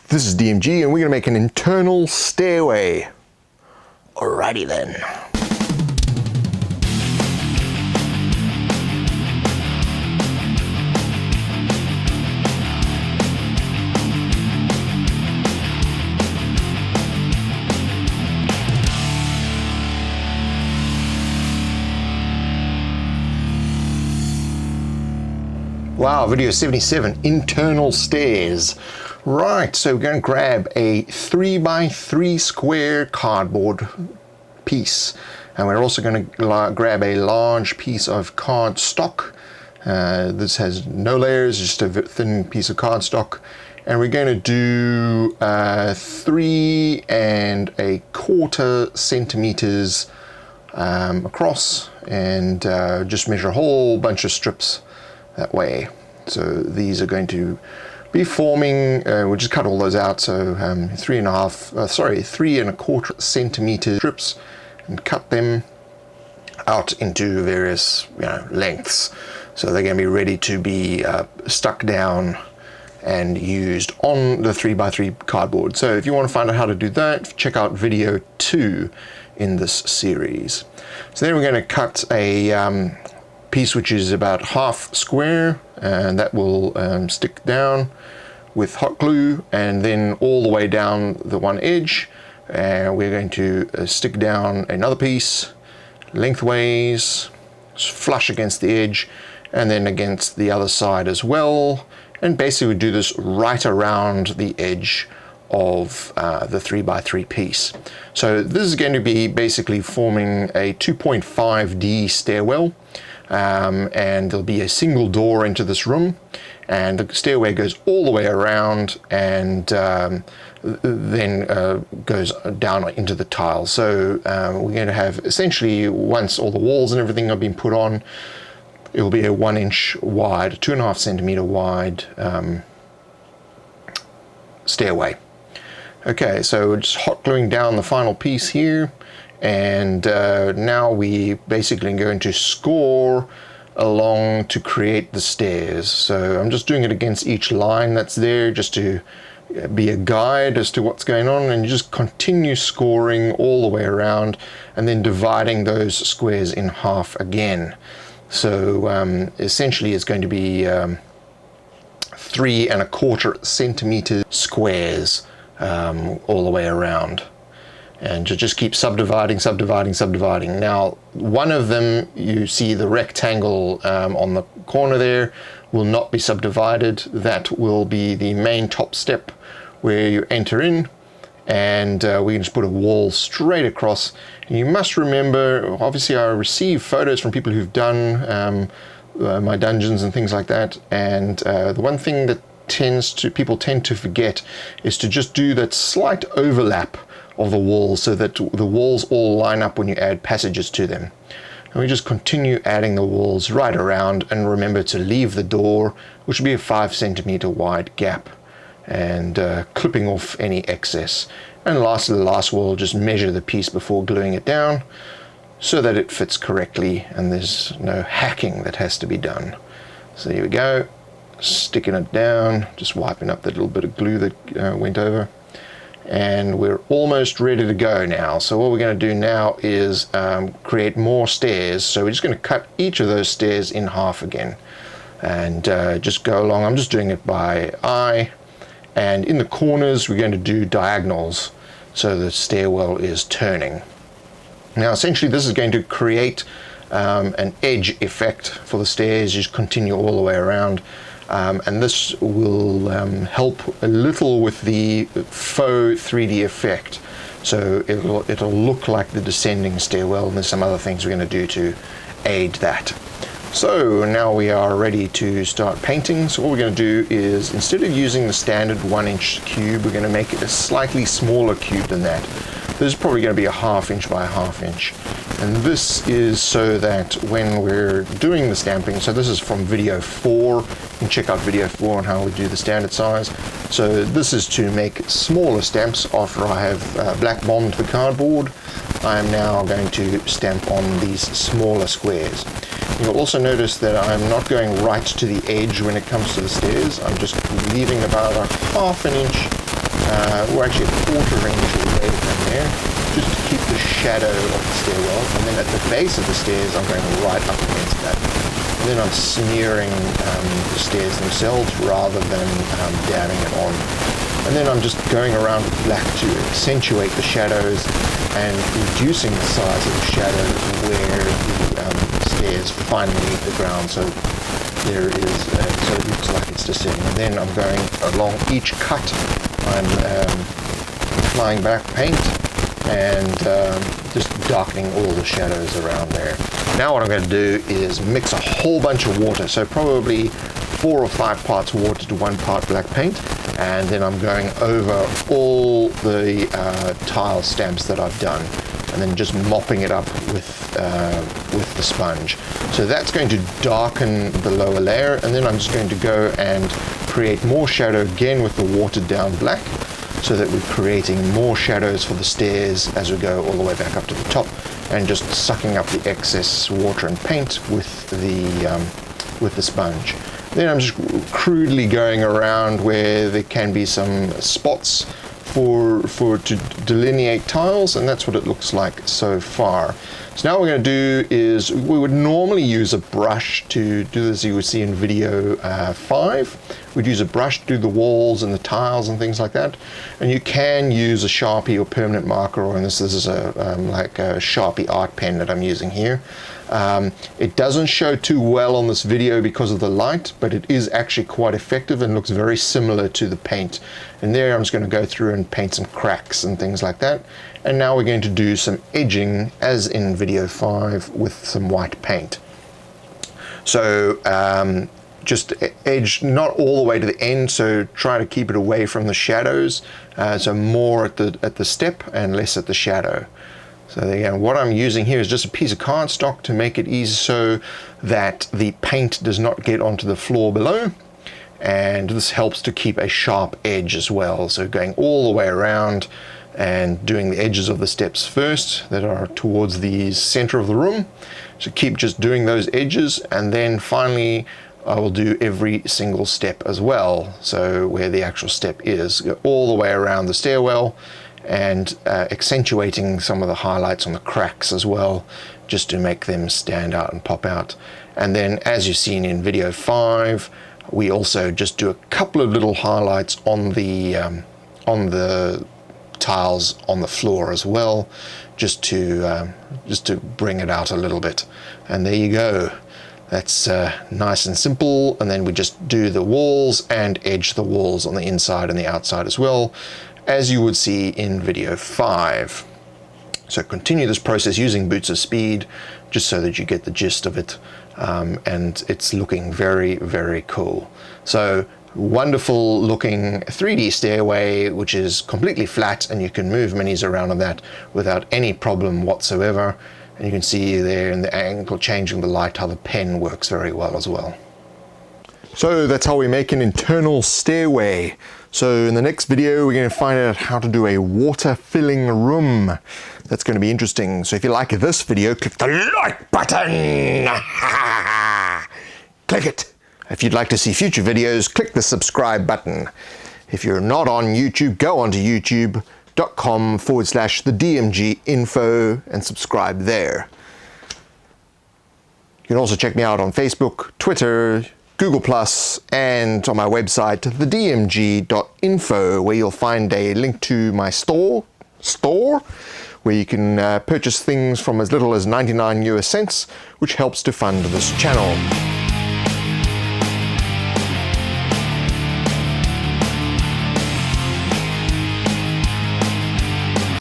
This is DMG and we're going to make an internal stairway. Alrighty then. Wow, video 77, internal stairs. Right, so we're going to grab a 3x3 square cardboard piece, and we're also going to grab a large piece of cardstock. This has no layers, just a thin piece of cardstock, and we're going to do 3 1/4 centimeters across, and just measure a whole bunch of strips that way. So these are going to be forming, we'll just cut all those out, so 3 1/4 centimeter strips, and cut them out into various lengths, so they're going to be ready to be stuck down and used on the 3x3 cardboard. So if you want to find out how to do that, check out video 2 in this series. So then we're going to cut a piece which is about half square, and that will stick down with hot glue, and then all the way down the one edge we're going to stick down another piece lengthways, flush against the edge, and then against the other side as well, and basically do this right around the edge of the 3x3 piece. So this is going to be basically forming a 2.5D stairwell. And there'll be a single door into this room, and the stairway goes all the way around, and then goes down into the tile. So we're going to have, essentially, once all the walls and everything have been put on, it will be a 1 inch wide, 2.5 centimeter wide stairway. Okay, so we're just hot gluing down the final piece here. And now we basically going to score along to create the stairs. So I'm just doing it against each line that's there, just to be a guide as to what's going on, and you just continue scoring all the way around, and then dividing those squares in half again. So essentially it's going to be 3 1/4 centimeter squares all the way around. And just keep subdividing. Now, one of them, you see the rectangle on the corner there, will not be subdivided. That will be the main top step where you enter in, and we can just put a wall straight across. And you must remember, obviously I receive photos from people who've done my dungeons and things like that, and the one thing that people tend to forget is to just do that slight overlap of the walls, so that the walls all line up when you add passages to them. And we just continue adding the walls right around, and remember to leave the door, which will be a 5 centimeter wide gap, and clipping off any excess. And lastly, the last wall, just measure the piece before gluing it down so that it fits correctly and there's no hacking that has to be done. So here we go, sticking it down, just wiping up that little bit of glue that went over. And we're almost ready to go now. So what we're going to do now is create more stairs. So we're just going to cut each of those stairs in half again, and just go along. I'm just doing it by eye, and in the corners we're going to do diagonals, so the stairwell is turning. Now essentially this is going to create an edge effect for the stairs. You just continue all the way around. And this will help a little with the faux 3D effect. So it'll look like the descending stairwell, and there's some other things we're going to do to aid that. So now we are ready to start painting. So what we're going to do is, instead of using the standard 1 inch cube, we're going to make it a slightly smaller cube than that. This is probably going to be a 1/2 inch by 1/2 inch. And this is so that when we're doing the stamping, so this is from video 4, you can check out video 4 on how we do the standard size. So this is to make smaller stamps. After I have black bombed the cardboard, I am now going to stamp on these smaller squares. You'll also notice that I'm not going right to the edge when it comes to the stairs. I'm just leaving about a 1/2 inch or actually a quarter inch away from there, just to keep the shadow of the stairwell. And then at the base of the stairs, I'm going right up against that. And then I'm smearing the stairs themselves rather than dabbing it on. And then I'm just going around with black to accentuate the shadows and reducing the size of the shadow where the stairs finally meet the ground. So there is, so it looks like it's descending. And then I'm going along each cut. I'm applying black paint and just darkening all the shadows around there. Now what I'm going to do is mix a whole bunch of water, so probably 4 or 5 parts water to 1 part black paint, and then I'm going over all the tile stamps that I've done, and then just mopping it up with the sponge. So that's going to darken the lower layer, and then I'm just going to go and create more shadow again with the watered down black, so that we're creating more shadows for the stairs as we go all the way back up to the top, and just sucking up the excess water and paint with the sponge. Then I'm just crudely going around where there can be some spots to delineate tiles, and that's what it looks like so far. So now what we're going to do is, we would normally use a brush to do this. You would see in video 5, we'd use a brush to do the walls and the tiles and things like that. And you can use a Sharpie or permanent marker, or this is like a Sharpie art pen that I'm using here. It doesn't show too well on this video because of the light, but it is actually quite effective and looks very similar to the paint. And there I'm just going to go through and paint some cracks and things like that. And now we're going to do some edging, as in video 5, with some white paint. So just edge not all the way to the end, so try to keep it away from the shadows, so more at the step and less at the shadow. So again, what I'm using here is just a piece of cardstock to make it easy so that the paint does not get onto the floor below, and this helps to keep a sharp edge as well. So going all the way around and doing the edges of the steps first that are towards the center of the room. So keep just doing those edges, and then finally I will do every single step as well. So where the actual step is, go all the way around the stairwell, and accentuating some of the highlights on the cracks as well, just to make them stand out and pop out. And then, as you've seen in video 5, we also just do a couple of little highlights on the tiles on the floor as well, just to bring it out a little bit. And there you go. That's nice and simple. And then we just do the walls and edge the walls on the inside and the outside as well, as you would see in video 5. So continue this process using boots of speed, just so that you get the gist of it. And it's looking very, very cool. So wonderful looking 3D stairway, which is completely flat, and you can move minis around on that without any problem whatsoever. And you can see there in the angle, changing the light, how the pen works very well as well. So that's how we make an internal stairway. So in the next video, we're going to find out how to do a water filling room. That's going to be interesting. So if you like this video, click the like button. Click it. If you'd like to see future videos, click the subscribe button. If you're not on YouTube, go onto youtube.com/the DMG info and subscribe there. You can also check me out on Facebook, Twitter, Google+, and on my website, thedmg.info, where you'll find a link to my store, where you can purchase things from as little as 99 US cents, which helps to fund this channel.